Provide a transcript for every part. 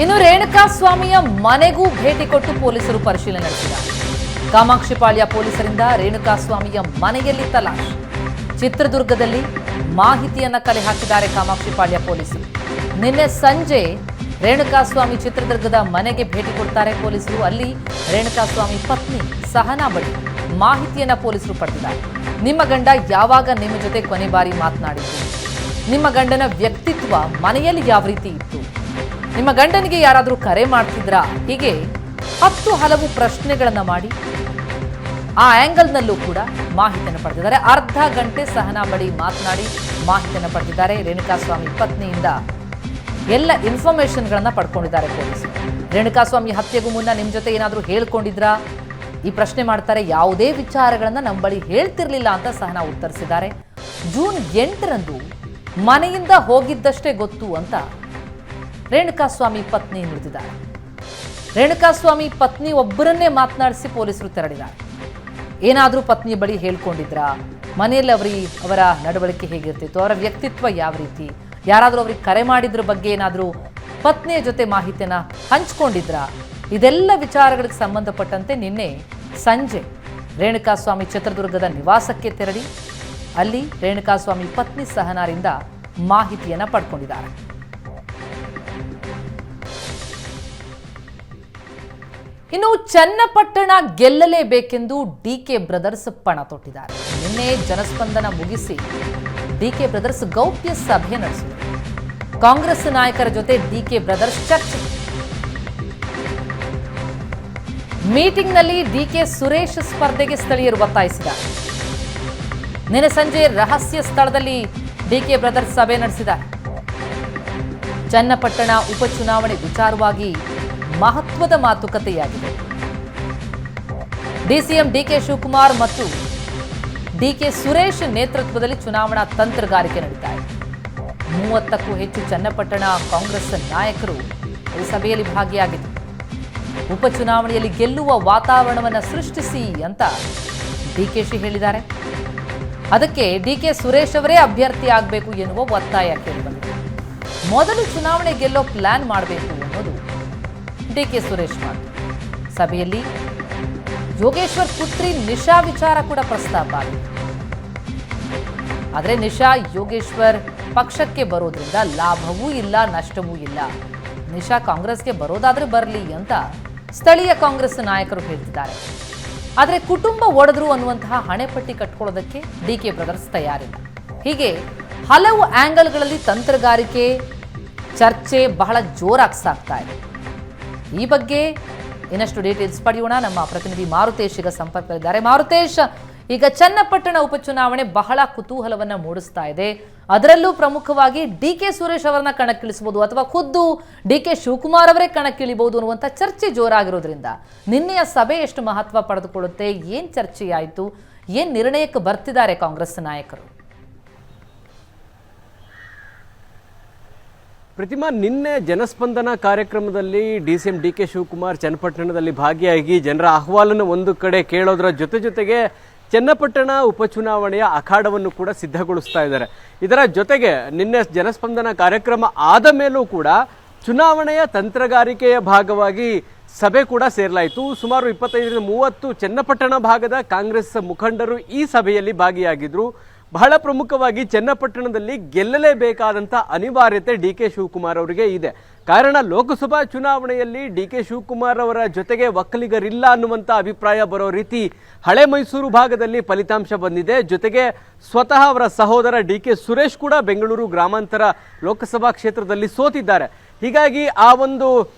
ಇನ್ನು ರೇಣುಕಾಸ್ವಾಮಿಯ ಮನೆಗೂ ಭೇಟಿ ಕೊಟ್ಟು ಪೊಲೀಸರು ಪರಿಶೀಲನೆ ನಡೆಸಿದ್ದಾರೆ. ಕಾಮಾಕ್ಷಿಪಾಳ್ಯ ಪೊಲೀಸರಿಂದ ರೇಣುಕಾಸ್ವಾಮಿಯ ಮನೆಯಲ್ಲಿ ತಲಾಶ್. ಚಿತ್ರದುರ್ಗದಲ್ಲಿ ಮಾಹಿತಿಯನ್ನ ಕಲೆ ಹಾಕಿದ್ದಾರೆ ಕಾಮಾಕ್ಷಿಪಾಳ್ಯ ಪೊಲೀಸರು. ನಿನ್ನೆ ಸಂಜೆ ರೇಣುಕಾಸ್ವಾಮಿ ಚಿತ್ರದುರ್ಗದ ಮನೆಗೆ ಭೇಟಿ ಕೊಡ್ತಾರೆ ಪೊಲೀಸರು. ಅಲ್ಲಿ ರೇಣುಕಾಸ್ವಾಮಿ ಪತ್ನಿ ಸಹನಾ ಬಳಿ ಮಾಹಿತಿಯನ್ನ ಪೊಲೀಸರು ಪಡೆದಿದ್ದಾರೆ. ನಿಮ್ಮ ಗಂಡ ಯಾವಾಗ ನಿಮ್ಮ ಜೊತೆ ಕೊನೆ ಬಾರಿ ಮಾತನಾಡಿದ್ದು, ನಿಮ್ಮ ಗಂಡನ ವ್ಯಕ್ತಿತ್ವ ಮನೆಯಲ್ಲಿ ಯಾವ ರೀತಿ ಇತ್ತು, ನಿಮ್ಮ ಗಂಡನಿಗೆ ಯಾರಾದರೂ ಕರೆ ಮಾಡ್ತಿದ್ರಾ, ಹೀಗೆ 10 ಹಲವು ಪ್ರಶ್ನೆಗಳನ್ನ ಮಾಡಿ ಆ ಆಂಗಲ್ನಲ್ಲೂ ಕೂಡ ಮಾಹಿತಿಯನ್ನು ಪಡೆದಿದ್ದಾರೆ. ಅರ್ಧ ಗಂಟೆ ಸಹನಾ ಬಳಿ ಮಾತನಾಡಿ ಮಾಹಿತಿಯನ್ನು ಪಡೆದಿದ್ದಾರೆ. ರೇಣುಕಾಸ್ವಾಮಿ ಪತ್ನಿಯಿಂದ ಎಲ್ಲ ಇನ್ಫಾರ್ಮೇಶನ್ಗಳನ್ನ ಪಡ್ಕೊಂಡಿದ್ದಾರೆ ಪೊಲೀಸರು. ರೇಣುಕಾಸ್ವಾಮಿ ಹತ್ಯೆಗೂ ಮುನ್ನ ನಿಮ್ಮ ಜೊತೆ ಏನಾದರೂ ಹೇಳ್ಕೊಂಡಿದ್ರಾ ಈ ಪ್ರಶ್ನೆ ಮಾಡ್ತಾರೆ. ಯಾವುದೇ ವಿಚಾರಗಳನ್ನ ನಮ್ಮ ಬಳಿ ಹೇಳ್ತಿರ್ಲಿಲ್ಲ ಅಂತ ಸಹನಾ ಉತ್ತರಿಸಿದ್ದಾರೆ. ಜೂನ್ 8ರಂದು ಮನೆಯಿಂದ ಹೋಗಿದ್ದಷ್ಟೇ ಗೊತ್ತು ಅಂತ ರೇಣುಕಾಸ್ವಾಮಿ ಪತ್ನಿ ನುಡಿದಿದ್ದಾರೆ. ರೇಣುಕಾಸ್ವಾಮಿ ಪತ್ನಿ ಒಬ್ಬರನ್ನೇ ಮಾತನಾಡಿಸಿ ಪೊಲೀಸರು ತೆರಳಿದ್ದಾರೆ. ಏನಾದರೂ ಪತ್ನಿ ಬಳಿ ಹೇಳ್ಕೊಂಡಿದ್ರಾ, ಮನೆಯಲ್ಲಿ ಅವರ ನಡವಳಿಕೆ ಹೇಗಿರ್ತಿತ್ತು, ಅವರ ವ್ಯಕ್ತಿತ್ವ ಯಾವ ರೀತಿ, ಯಾರಾದರೂ ಅವ್ರಿಗೆ ಕರೆ ಮಾಡಿದ್ರ ಬಗ್ಗೆ ಏನಾದರೂ ಪತ್ನಿಯ ಜೊತೆ ಮಾಹಿತಿಯನ್ನ ಹಂಚ್ಕೊಂಡಿದ್ರಾ, ಇದೆಲ್ಲ ವಿಚಾರಗಳಿಗೆ ಸಂಬಂಧಪಟ್ಟಂತೆ ನಿನ್ನೆ ಸಂಜೆ ರೇಣುಕಾಸ್ವಾಮಿ ಚಿತ್ರದುರ್ಗದ ನಿವಾಸಕ್ಕೆ ತೆರಳಿ ಅಲ್ಲಿ ರೇಣುಕಾಸ್ವಾಮಿ ಪತ್ನಿ ಸಹನಾರಿಂದ ಮಾಹಿತಿಯನ್ನ ಪಡ್ಕೊಂಡಿದ್ದಾರೆ. ಇನ್ನು ಚನ್ನಪಟ್ಟಣ ಗೆಲ್ಲಲೇಬೇಕೆಂದು ಡಿಕೆ ಬ್ರದರ್ಸ್ ಪಣ ತೊಟ್ಟಿದ್ದಾರೆ. ನಿನ್ನೆ ಜನಸ್ಪಂದನ ಮುಗಿಸಿ ಡಿಕೆ ಬ್ರದರ್ಸ್ ಗೌಪ್ಯ ಸಭೆ ನಡೆಸಿದರು. ಕಾಂಗ್ರೆಸ್ ನಾಯಕರ ಜೊತೆ ಡಿಕೆ ಬ್ರದರ್ಸ್ ಚರ್ಚೆ. ಮೀಟಿಂಗ್ನಲ್ಲಿ ಡಿಕೆ ಸುರೇಶ್ ಸ್ಪರ್ಧೆಗೆ ಸ್ಥಳೀಯರು ಒತ್ತಾಯಿಸಿದ್ದಾರೆ. ನಿನ್ನೆ ಸಂಜೆ ರಹಸ್ಯ ಸ್ಥಳದಲ್ಲಿ ಡಿಕೆ ಬ್ರದರ್ಸ್ ಸಭೆ ನಡೆಸಿದ್ದಾರೆ. ಚನ್ನಪಟ್ಟಣ ಉಪಚುನಾವಣೆ ವಿಚಾರವಾಗಿ ಮಹತ್ವದ ಮಾತುಕತೆಯಾಗಿದೆ. ಡಿಸಿಎಂ ಡಿಕೆ ಶಿವಕುಮಾರ್ ಮತ್ತು ಡಿಕೆ ಸುರೇಶ್ ನೇತೃತ್ವದಲ್ಲಿ ಚುನಾವಣಾ ತಂತ್ರಗಾರಿಕೆ ನಡೀತಾ ಇದೆ. 30ಕ್ಕೂ ಹೆಚ್ಚು ಚನ್ನಪಟ್ಟಣ ಕಾಂಗ್ರೆಸ್ ನಾಯಕರು ಈ ಸಭೆಯಲ್ಲಿ ಭಾಗಿಯಾಗಿದ್ದರು. ಉಪಚುನಾವಣೆಯಲ್ಲಿ ಗೆಲ್ಲುವ ವಾತಾವರಣವನ್ನು ಸೃಷ್ಟಿಸಿ ಅಂತ ಡಿಕೆಶಿ ಹೇಳಿದ್ದಾರೆ. ಅದಕ್ಕೆ ಡಿಕೆ ಸುರೇಶ್ ಅವರೇ ಅಭ್ಯರ್ಥಿ ಆಗಬೇಕು ಎನ್ನುವ ಒತ್ತಾಯ ಕೇಳಿಬಂದಿದೆ. ಮೊದಲು ಚುನಾವಣೆ ಗೆಲ್ಲೋ ಪ್ಲಾನ್ ಮಾಡಬೇಕು ಅನ್ನೋದು ಡಿಕೆ ಸುರೇಶ್ ಮಾತು. ಸಭೆಯಲ್ಲಿ ಯೋಗೇಶ್ವರ್ ಪುತ್ರಿ ನಿಶಾ ವಿಚಾರ ಕೂಡ ಪ್ರಸ್ತಾಪ ಆಗಿದೆ. ಆದರೆ ನಿಶಾ ಯೋಗೇಶ್ವರ್ ಪಕ್ಷಕ್ಕೆ ಬರೋದ್ರಿಂದ ಲಾಭವೂ ಇಲ್ಲ, ನಷ್ಟವೂ ಇಲ್ಲ. ನಿಶಾ ಕಾಂಗ್ರೆಸ್ಗೆ ಬರೋದಾದ್ರೆ ಬರಲಿ ಅಂತ ಸ್ಥಳೀಯ ಕಾಂಗ್ರೆಸ್ ನಾಯಕರು ಹೇಳ್ತಿದ್ದಾರೆ. ಆದರೆ ಕುಟುಂಬ ಒಡೆದ್ರು ಅನ್ನುವಂತಹ ಹಣೆಪಟ್ಟಿ ಕಟ್ಕೊಳ್ಳೋದಕ್ಕೆ ಡಿಕೆ ಬ್ರದರ್ಸ್ ತಯಾರಿಲ್ಲ. ಹೀಗೆ ಹಲವು ಆಂಗಲ್ಗಳಲ್ಲಿ ತಂತ್ರಗಾರಿಕೆ ಚರ್ಚೆ ಬಹಳ ಜೋರಾಗಿ ಸಾಗ್ತಾ ಇದೆ. ಈ ಬಗ್ಗೆ ಇನ್ನಷ್ಟು ಡೀಟೇಲ್ಸ್ ಪಡೆಯೋಣ. ನಮ್ಮ ಪ್ರತಿನಿಧಿ ಮಾರುತೇಶ್ ಈಗ ಸಂಪರ್ಕದಲ್ಲಿದ್ದಾರೆ. ಮಾರುತೇಶ್, ಈಗ ಚನ್ನಪಟ್ಟಣ ಉಪಚುನಾವಣೆ ಬಹಳ ಕುತೂಹಲವನ್ನ ಮೂಡಿಸ್ತಾ ಇದೆ. ಅದರಲ್ಲೂ ಪ್ರಮುಖವಾಗಿ ಡಿಕೆ ಸುರೇಶ್ ಅವರನ್ನ ಕಣಕ್ಕಿಳಿಸಬಹುದು ಅಥವಾ ಖುದ್ದು ಡಿಕೆ ಶಿವಕುಮಾರ್ ಅವರೇ ಕಣಕ್ಕಿಳಿಬಹುದು ಅನ್ನುವಂಥ ಚರ್ಚೆ ಜೋರಾಗಿರೋದ್ರಿಂದ ನಿನ್ನೆಯ ಸಭೆ ಎಷ್ಟು ಮಹತ್ವ ಪಡೆದುಕೊಳ್ಳುತ್ತೆ, ಏನ್ ಚರ್ಚೆಯಾಯಿತು, ಏನ್ ನಿರ್ಣಯಕ್ಕೆ ಬರ್ತಿದ್ದಾರೆ ಕಾಂಗ್ರೆಸ್ ನಾಯಕರು? ಪ್ರತಿಮಾ, ನಿನ್ನೆ ಜನಸ್ಪಂದನ ಕಾರ್ಯಕ್ರಮದಲ್ಲಿ ಡಿಸಿಎಂ ಡಿಕೆ ಶಿವಕುಮಾರ್ ಚನ್ನಪಟ್ಟಣದಲ್ಲಿ ಭಾಗಿಯಾಗಿ ಜನರ ಅಹವಾಲನ್ನು ಒಂದು ಕಡೆ ಕೇಳೋದ್ರ ಜೊತೆಗೆ ಚನ್ನಪಟ್ಟಣ ಉಪಚುನಾವಣೆಯ ಅಖಾಡವನ್ನು ಕೂಡ ಸಿದ್ಧಗೊಳಿಸ್ತಾ ಇದ್ದಾರೆ. ಇದರ ಜೊತೆಗೆ ನಿನ್ನೆ ಜನಸ್ಪಂದನ ಕಾರ್ಯಕ್ರಮ ಆದ ಮೇಲೂ ಕೂಡ ಚುನಾವಣೆಯ ತಂತ್ರಗಾರಿಕೆಯ ಭಾಗವಾಗಿ ಸಭೆ ಕೂಡ ಸೇರಲಾಯಿತು. ಸುಮಾರು 25-30 ಚನ್ನಪಟ್ಟಣ ಭಾಗದ ಕಾಂಗ್ರೆಸ್ ಮುಖಂಡರು ಈ ಸಭೆಯಲ್ಲಿ ಭಾಗಿಯಾಗಿದ್ರು. ಬಹಳ ಪ್ರಮುಖವಾಗಿ ಚನ್ನಪಟ್ಟಣದಲ್ಲಿ ಗೆಲ್ಲಲೇಬೇಕಾದಂಥ ಅನಿವಾರ್ಯತೆ ಡಿಕೆ ಶಿವಕುಮಾರ್ ಅವರಿಗೆ ಇದೆ. ಕಾರಣ ಲೋಕಸಭಾ ಚುನಾವಣೆಯಲ್ಲಿ ಡಿಕೆ ಶಿವಕುಮಾರ್ ಅವರ ಜೊತೆಗೆ ಒಕ್ಕಲಿಗರಿಲ್ಲ ಅನ್ನುವಂಥ ಅಭಿಪ್ರಾಯ ಬರೋ ರೀತಿ ಹಳೆ ಮೈಸೂರು ಭಾಗದಲ್ಲಿ ಫಲಿತಾಂಶ ಬಂದಿದೆ. ಜೊತೆಗೆ ಸ್ವತಃ ಅವರ ಸಹೋದರ ಡಿಕೆ ಸುರೇಶ್ ಕೂಡ ಬೆಂಗಳೂರು ಗ್ರಾಮಾಂತರ ಲೋಕಸಭಾ ಕ್ಷೇತ್ರದಲ್ಲಿ ಸೋತಿದ್ದಾರೆ. ಹೀಗಾಗಿ ಆ ಒಂದು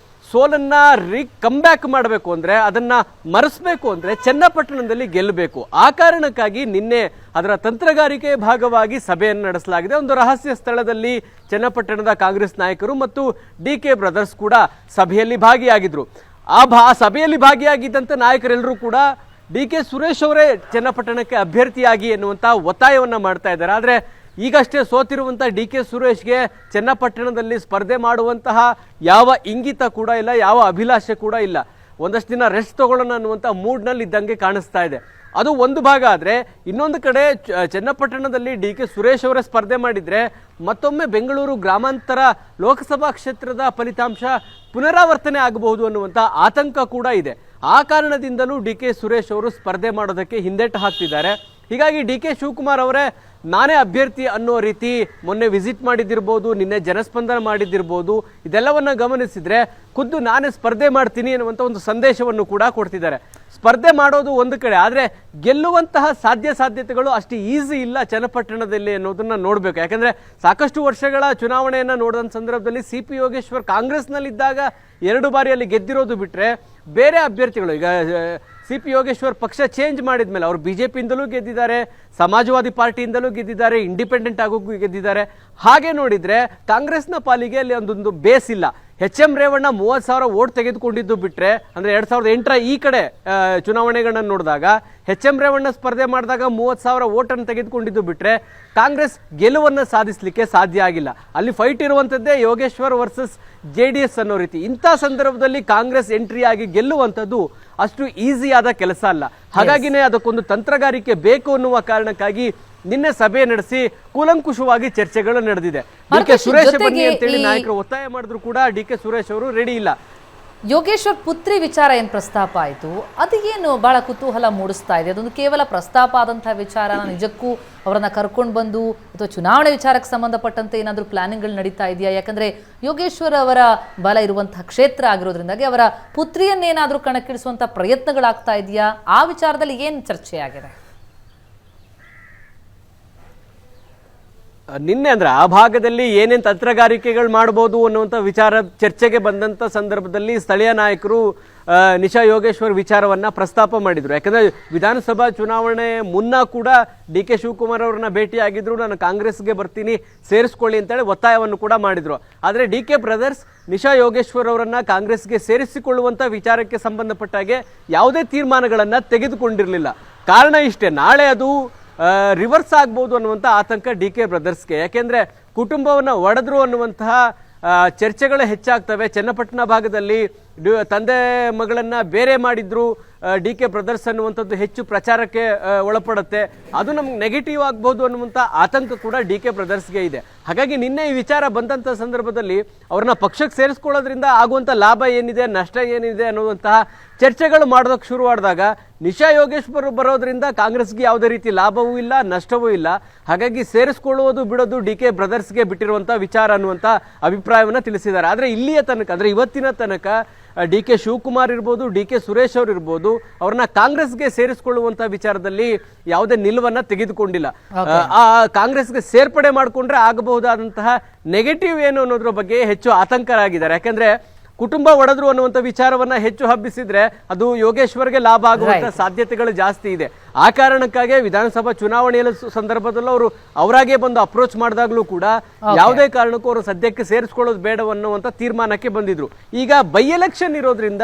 ಸೋಲನ್ನ ಕಂಬ್ಯಾಕ್ ಮಾಡಬೇಕು ಅಂದ್ರೆ, ಅದನ್ನ ಮರೆಸಬೇಕು ಅಂದ್ರೆ ಚನ್ನಪಟ್ಟಣದಲ್ಲಿ ಗೆಲ್ಲಬೇಕು. ಆ ಕಾರಣಕ್ಕಾಗಿ ನಿನ್ನೆ ಅದರ ತಂತ್ರಗಾರಿಕೆಯ ಭಾಗವಾಗಿ ಸಭೆಯನ್ನು ನಡೆಸಲಾಗಿದೆ. ಒಂದು ರಹಸ್ಯ ಸ್ಥಳದಲ್ಲಿ ಚನ್ನಪಟ್ಟಣದ ಕಾಂಗ್ರೆಸ್ ನಾಯಕರು ಮತ್ತು ಡಿಕೆ ಬ್ರದರ್ಸ್ ಕೂಡ ಸಭೆಯಲ್ಲಿ ಭಾಗಿಯಾಗಿದ್ರು. ಆ ಸಭೆಯಲ್ಲಿ ಭಾಗಿಯಾಗಿದ್ದಂಥ ನಾಯಕರೆಲ್ಲರೂ ಕೂಡ ಡಿಕೆ ಸುರೇಶ್ ಅವರೇ ಚನ್ನಪಟ್ಟಣಕ್ಕೆ ಅಭ್ಯರ್ಥಿಯಾಗಿ ಎನ್ನುವಂತ ಒತ್ತಾಯವನ್ನ ಮಾಡ್ತಾ ಇದ್ದಾರೆ. ಆದ್ರೆ ಈಗಷ್ಟೇ ಸೋತಿರುವಂಥ ಡಿಕೆ ಸುರೇಶ್ಗೆ ಚನ್ನಪಟ್ಟಣದಲ್ಲಿ ಸ್ಪರ್ಧೆ ಮಾಡುವಂತಹ ಯಾವ ಇಂಗಿತ ಕೂಡ ಇಲ್ಲ, ಯಾವ ಅಭಿಲಾಷೆ ಕೂಡ ಇಲ್ಲ. ಒಂದಷ್ಟು ದಿನ ರೆಸ್ಟ್ ತಗೊಳ್ಳೋಣ ಅನ್ನುವಂಥ ಮೂಡ್ನಲ್ಲಿ ಇದ್ದಂಗೆ ಕಾಣಿಸ್ತಾ ಇದೆ. ಅದು ಒಂದು ಭಾಗ ಆದರೆ ಇನ್ನೊಂದು ಕಡೆ ಚನ್ನಪಟ್ಟಣದಲ್ಲಿ ಡಿ ಕೆ ಸುರೇಶ್ ಅವರೇ ಸ್ಪರ್ಧೆ ಮಾಡಿದರೆ ಮತ್ತೊಮ್ಮೆ ಬೆಂಗಳೂರು ಗ್ರಾಮಾಂತರ ಲೋಕಸಭಾ ಕ್ಷೇತ್ರದ ಫಲಿತಾಂಶ ಪುನರಾವರ್ತನೆ ಆಗಬಹುದು ಅನ್ನುವಂಥ ಆತಂಕ ಕೂಡ ಇದೆ. ಆ ಕಾರಣದಿಂದಲೂ ಡಿ ಕೆ ಸುರೇಶ್ ಅವರು ಸ್ಪರ್ಧೆ ಮಾಡೋದಕ್ಕೆ ಹಿಂದೇಟು ಹಾಕ್ತಿದ್ದಾರೆ. ಹೀಗಾಗಿ ಡಿ ಕೆ ಶಿವಕುಮಾರ್ ಅವರೇ ನಾನೇ ಅಭ್ಯರ್ಥಿ ಅನ್ನೋ ರೀತಿ ಮೊನ್ನೆ ವಿಸಿಟ್ ಮಾಡಿದ್ದಿರ್ಬೋದು, ನಿನ್ನೆ ಜನಸ್ಪಂದನ ಮಾಡಿದ್ದಿರ್ಬೋದು, ಇದೆಲ್ಲವನ್ನ ಗಮನಿಸಿದ್ರೆ ಖುದ್ದು ನಾನೇ ಸ್ಪರ್ಧೆ ಮಾಡ್ತೀನಿ ಅನ್ನುವಂಥ ಒಂದು ಸಂದೇಶವನ್ನು ಕೂಡ ಕೊಡ್ತಿದ್ದಾರೆ. ಸ್ಪರ್ಧೆ ಮಾಡೋದು ಒಂದು ಕಡೆ, ಆದರೆ ಗೆಲ್ಲುವಂತಹ ಸಾಧ್ಯತೆಗಳು ಅಷ್ಟು ಈಸಿ ಇಲ್ಲ ಚನ್ನಪಟ್ಟಣದಲ್ಲಿ ಅನ್ನೋದನ್ನ ನೋಡಬೇಕು. ಯಾಕಂದ್ರೆ ಸಾಕಷ್ಟು ವರ್ಷಗಳ ಚುನಾವಣೆಯನ್ನು ನೋಡಿದ ಸಂದರ್ಭದಲ್ಲಿ ಸಿ ಪಿ ಯೋಗೇಶ್ವರ್ ಕಾಂಗ್ರೆಸ್ನಲ್ಲಿದ್ದಾಗ 2 ಬಾರಿ ಅಲ್ಲಿ ಗೆದ್ದಿರೋದು ಬಿಟ್ಟರೆ ಬೇರೆ ಅಭ್ಯರ್ಥಿಗಳು, ಈಗ ಸಿ ಪಿ ಯೋಗೇಶ್ವರ್ ಪಕ್ಷ ಚೇಂಜ್ ಮಾಡಿದ ಮೇಲೆ ಅವರು ಬಿಜೆಪಿಯಿಂದಲೂ ಗೆದ್ದಿದ್ದಾರೆ, ಸಮಾಜವಾದಿ ಪಾರ್ಟಿಯಿಂದಲೂ ಗೆದ್ದಿದ್ದಾರೆ, ಇಂಡಿಪೆಂಡೆಂಟ್ ಆಗೋಗೂ ಗೆದ್ದಿದ್ದಾರೆ. ಹಾಗೆ ನೋಡಿದ್ರೆ ಕಾಂಗ್ರೆಸ್ನ ಪಾಲಿಗೆ ಅಲ್ಲಿ ಒಂದೊಂದು ಬೇಸ್ ಇಲ್ಲ. ಎಚ್.ಎಂ. ರೇವಣ್ಣ 30,000 ವೋಟ್ ತೆಗೆದುಕೊಂಡಿದ್ದು ಬಿಟ್ರೆ, ಅಂದ್ರೆ 2008ರ ಈ ಕಡೆ ಚುನಾವಣೆಗಳನ್ನ ನೋಡಿದಾಗ ಎಚ್.ಎಂ. ರೇವಣ್ಣ ಸ್ಪರ್ಧೆ ಮಾಡಿದಾಗ 30,000 ವೋಟನ್ನು ತೆಗೆದುಕೊಂಡಿದ್ದು ಬಿಟ್ರೆ ಕಾಂಗ್ರೆಸ್ ಗೆಲುವನ್ನು ಸಾಧಿಸಲಿಕ್ಕೆ ಸಾಧ್ಯ ಆಗಿಲ್ಲ. ಅಲ್ಲಿ ಫೈಟ್ ಇರುವಂಥದ್ದೇ ಯೋಗೇಶ್ವರ್ ವರ್ಸಸ್ JDS ಅನ್ನೋ ರೀತಿ. ಇಂಥ ಸಂದರ್ಭದಲ್ಲಿ ಕಾಂಗ್ರೆಸ್ ಎಂಟ್ರಿ ಆಗಿ ಗೆಲ್ಲುವಂಥದ್ದು ಅಷ್ಟು ಈಸಿ ಆದ ಕೆಲಸ ಅಲ್ಲ. ಹಾಗಾಗಿನೇ ಅದಕ್ಕೊಂದು ತಂತ್ರಗಾರಿಕೆ ಬೇಕು ಅನ್ನುವ ಕಾರಣಕ್ಕಾಗಿ ನಿನ್ನೆ ಸಭೆ ನಡೆಸಿ ಕೂಲಂಕುಷವಾಗಿ ಚರ್ಚೆಗಳು ನಡೆದಿದೆ. ಡಿ ಕೆ ಸುರೇಶ್ ಬನ್ನಿ ಅಂತೇಳಿ ನಾಯಕರು ಒತ್ತಾಯ ಮಾಡಿದ್ರು ಕೂಡ ಡಿ ಕೆ ಸುರೇಶ್ ಅವರು ರೆಡಿ ಇಲ್ಲ. ಯೋಗೇಶ್ವರ್ ಪುತ್ರಿ ವಿಚಾರ ಏನು ಪ್ರಸ್ತಾಪ ಆಯಿತು, ಅದು ಏನು ಬಹಳ ಕುತೂಹಲ ಮೂಡಿಸ್ತಾ ಇದೆ. ಅದೊಂದು ಕೇವಲ ಪ್ರಸ್ತಾಪ ಆದಂತಹ ವಿಚಾರನ ನಿಜಕ್ಕೂ ಅವರನ್ನ ಕರ್ಕೊಂಡು ಬಂದು ಅಥವಾ ಚುನಾವಣೆ ವಿಚಾರಕ್ಕೆ ಸಂಬಂಧಪಟ್ಟಂತೆ ಏನಾದರೂ ಪ್ಲಾನಿಂಗ್ಗಳು ನಡೀತಾ ಇದೆಯಾ? ಯಾಕಂದ್ರೆ ಯೋಗೇಶ್ವರ್ ಅವರ ಬಲ ಇರುವಂತಹ ಕ್ಷೇತ್ರ ಆಗಿರೋದ್ರಿಂದಾಗಿ ಅವರ ಪುತ್ರಿಯನ್ನೇನಾದರೂ ಕಣಕ್ಕಿಳಿಸುವಂತ ಪ್ರಯತ್ನಗಳಾಗ್ತಾ ಇದೆಯಾ? ಆ ವಿಚಾರದಲ್ಲಿ ಏನು ಚರ್ಚೆ ಆಗಿದೆ? ನಿನ್ನೆ ಅಂದ್ರೆ ಆ ಭಾಗದಲ್ಲಿ ಏನೇನು ತಂತ್ರಗಾರಿಕೆಗಳು ಮಾಡ್ಬೋದು ಅನ್ನುವಂಥ ವಿಚಾರ ಚರ್ಚೆಗೆ ಬಂದಂಥ ಸಂದರ್ಭದಲ್ಲಿ ಸ್ಥಳೀಯ ನಾಯಕರು ನಿಶಾ ಯೋಗೇಶ್ವರ್ ವಿಚಾರವನ್ನ ಪ್ರಸ್ತಾಪ ಮಾಡಿದ್ರು. ಯಾಕಂದ್ರೆ ವಿಧಾನಸಭಾ ಚುನಾವಣೆ ಮುನ್ನ ಕೂಡ ಡಿ ಕೆ ಶಿವಕುಮಾರ್ ಅವರನ್ನ ಭೇಟಿಯಾಗಿದ್ರು, ನಾನು ಕಾಂಗ್ರೆಸ್ಗೆ ಬರ್ತೀನಿ ಸೇರಿಸ್ಕೊಳ್ಳಿ ಅಂತೇಳಿ ಒತ್ತಾಯವನ್ನು ಕೂಡ ಮಾಡಿದ್ರು. ಆದರೆ D K brothers Nisha Yogeshwar ಅವರನ್ನ ಕಾಂಗ್ರೆಸ್ಗೆ ಸೇರಿಸಿಕೊಳ್ಳುವಂಥ ವಿಚಾರಕ್ಕೆ ಸಂಬಂಧಪಟ್ಟಾಗೆ ಯಾವುದೇ ತೀರ್ಮಾನಗಳನ್ನು ತೆಗೆದುಕೊಂಡಿರಲಿಲ್ಲ. ಕಾರಣ ಇಷ್ಟೇ, ನಾಳೆ ಅದು ರಿವರ್ಸ್ ಆಗ್ಬೋದು ಅನ್ನುವಂಥ ಆತಂಕ ಡಿ ಕೆ ಬ್ರದರ್ಸ್ಗೆ. ಯಾಕೆಂದ್ರೆ ಕುಟುಂಬವನ್ನು ಒಡೆದ್ರು ಅನ್ನುವಂತಹ ಚರ್ಚೆಗಳು ಹೆಚ್ಚಾಗ್ತವೆ. ಚನ್ನಪಟ್ಟಣ ಭಾಗದಲ್ಲಿ ತಂದೆ ಮಗಳನ್ನ ಬೇರೆ ಮಾಡಿದ್ರು ಡಿ ಕೆ ಬ್ರದರ್ಸ್ ಅನ್ನುವಂಥದ್ದು ಹೆಚ್ಚು ಪ್ರಚಾರಕ್ಕೆ ಒಳಪಡುತ್ತೆ. ಅದು ನಮ್ಗೆ ನೆಗೆಟಿವ್ ಆಗ್ಬೋದು ಅನ್ನುವಂಥ ಆತಂಕ ಕೂಡ ಡಿ ಕೆ ಬ್ರದರ್ಸ್ಗೆ ಇದೆ. ಹಾಗಾಗಿ ನಿನ್ನೆ ಈ ವಿಚಾರ ಬಂದಂಥ ಸಂದರ್ಭದಲ್ಲಿ ಅವ್ರನ್ನ ಪಕ್ಷಕ್ಕೆ ಸೇರಿಸ್ಕೊಳ್ಳೋದ್ರಿಂದ ಆಗುವಂಥ ಲಾಭ ಏನಿದೆ, ನಷ್ಟ ಏನಿದೆ ಅನ್ನುವಂತಹ ಚರ್ಚೆಗಳು ಮಾಡೋದಕ್ಕೆ ಶುರು ಮಾಡಿದಾಗ ನಿಶಾ ಯೋಗೇಶ್ವರ್ ಬರೋದ್ರಿಂದ ಕಾಂಗ್ರೆಸ್ಗೆ ಯಾವುದೇ ರೀತಿ ಲಾಭವೂ ಇಲ್ಲ, ನಷ್ಟವೂ ಇಲ್ಲ. ಹಾಗಾಗಿ ಸೇರಿಸ್ಕೊಳ್ಳುವುದು ಬಿಡೋದು ಡಿ ಕೆ ಬ್ರದರ್ಸ್ಗೆ ಬಿಟ್ಟಿರುವಂಥ ವಿಚಾರ ಅನ್ನುವಂಥ ಅಭಿಪ್ರಾಯವನ್ನು ತಿಳಿಸಿದ್ದಾರೆ. ಆದರೆ ಇಲ್ಲಿಯ ತನಕ, ಅಂದರೆ ಇವತ್ತಿನ ತನಕ ಡಿ ಕೆ ಶಿವಕುಮಾರ್ ಇರ್ಬೋದು, ಡಿ ಕೆ ಸುರೇಶ್ ಅವರು ಇರ್ಬೋದು, ಅವ್ರನ್ನ ಕಾಂಗ್ರೆಸ್ಗೆ ಸೇರಿಸಿಕೊಳ್ಳುವಂತ ವಿಚಾರದಲ್ಲಿ ಯಾವುದೇ ನಿಲುವನ್ನ ತೆಗೆದುಕೊಂಡಿಲ್ಲ. ಆ ಕಾಂಗ್ರೆಸ್ಗೆ ಸೇರ್ಪಡೆ ಮಾಡಿಕೊಂಡ್ರೆ ಆಗಬಹುದಾದಂತಹ ನೆಗೆಟಿವ್ ಏನು ಅನ್ನೋದ್ರ ಬಗ್ಗೆ ಹೆಚ್ಚು ಆತಂಕರಾಗಿದ್ದಾರೆ. ಯಾಕಂದ್ರೆ ಕುಟುಂಬ ಒಡೆದ್ರು ಅನ್ನುವಂಥ ವಿಚಾರವನ್ನ ಹೆಚ್ಚು ಹಬ್ಬಿಸಿದ್ರೆ ಅದು ಯೋಗೇಶ್ವರ್ಗೆ ಲಾಭ ಆಗುವಂತ ಸಾಧ್ಯತೆಗಳು ಜಾಸ್ತಿ ಇದೆ. ಆ ಕಾರಣಕ್ಕಾಗಿ ವಿಧಾನಸಭಾ ಚುನಾವಣೆಯ ಸಂದರ್ಭದಲ್ಲೂ ಅವರು ಅವರಾಗೆ ಬಂದು ಅಪ್ರೋಚ್ ಮಾಡಿದಾಗ್ಲೂ ಕೂಡ ಯಾವುದೇ ಕಾರಣಕ್ಕೂ ಅವರು ಸದ್ಯಕ್ಕೆ ಸೇರಿಸ್ಕೊಳ್ಳೋದು ಬೇಡವನ್ನುವಂತ ತೀರ್ಮಾನಕ್ಕೆ ಬಂದಿದ್ರು. ಈಗ ಬೈ ಎಲೆಕ್ಷನ್ ಇರೋದ್ರಿಂದ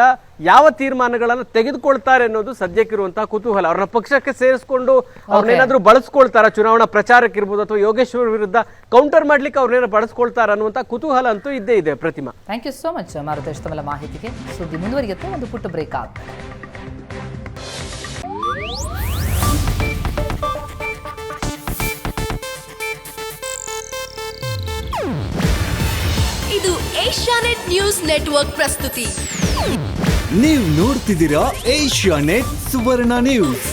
ಯಾವ ತೀರ್ಮಾನಗಳನ್ನು ತೆಗೆದುಕೊಳ್ತಾರೆ ಅನ್ನೋದು ಸದ್ಯಕ್ಕಿರುವಂತಹ ಕುತೂಹಲ. ಅವ್ರನ್ನ ಪಕ್ಷಕ್ಕೆ ಸೇರಿಸ್ಕೊಂಡು ಅವ್ರನ್ನೇನಾದ್ರೂ ಬಳಸ್ಕೊಳ್ತಾರ ಚುನಾವಣಾ ಪ್ರಚಾರಕ್ಕೆ ಇರ್ಬೋದು, ಅಥವಾ ಯೋಗೇಶ್ವರ್ ವಿರುದ್ಧ ಕೌಂಟರ್ ಮಾಡ್ಲಿಕ್ಕೆ ಅವ್ರನ್ನೇನ ಬಳಸ್ಕೊಳ್ತಾರ ಅನ್ನುವಂತ ಕುತೂಹಲ ಅಂತೂ ಇದ್ದೇ ಇದೆ. Pratima, thank you so much Maruthesh ತಮ್ಮೆಲ್ಲ ಮಾಹಿತಿಗೆ. ಸುದ್ದಿ ಮುಂದುವರಿಯುತ್ತೆ, ಒಂದು ಪುಟ್ಟ ಬ್ರೇಕ್ ಆಗುತ್ತೆ. ಇದು ಏಷ್ಯಾನೆಟ್ ನ್ಯೂಸ್ ನೆಟ್ವರ್ಕ್ ಪ್ರಸ್ತುತಿ. ನೀವು ನೋಡ್ತಿದ್ದೀರಾ ಏಷ್ಯಾನೆಟ್ ಸುವರ್ಣ ನ್ಯೂಸ್.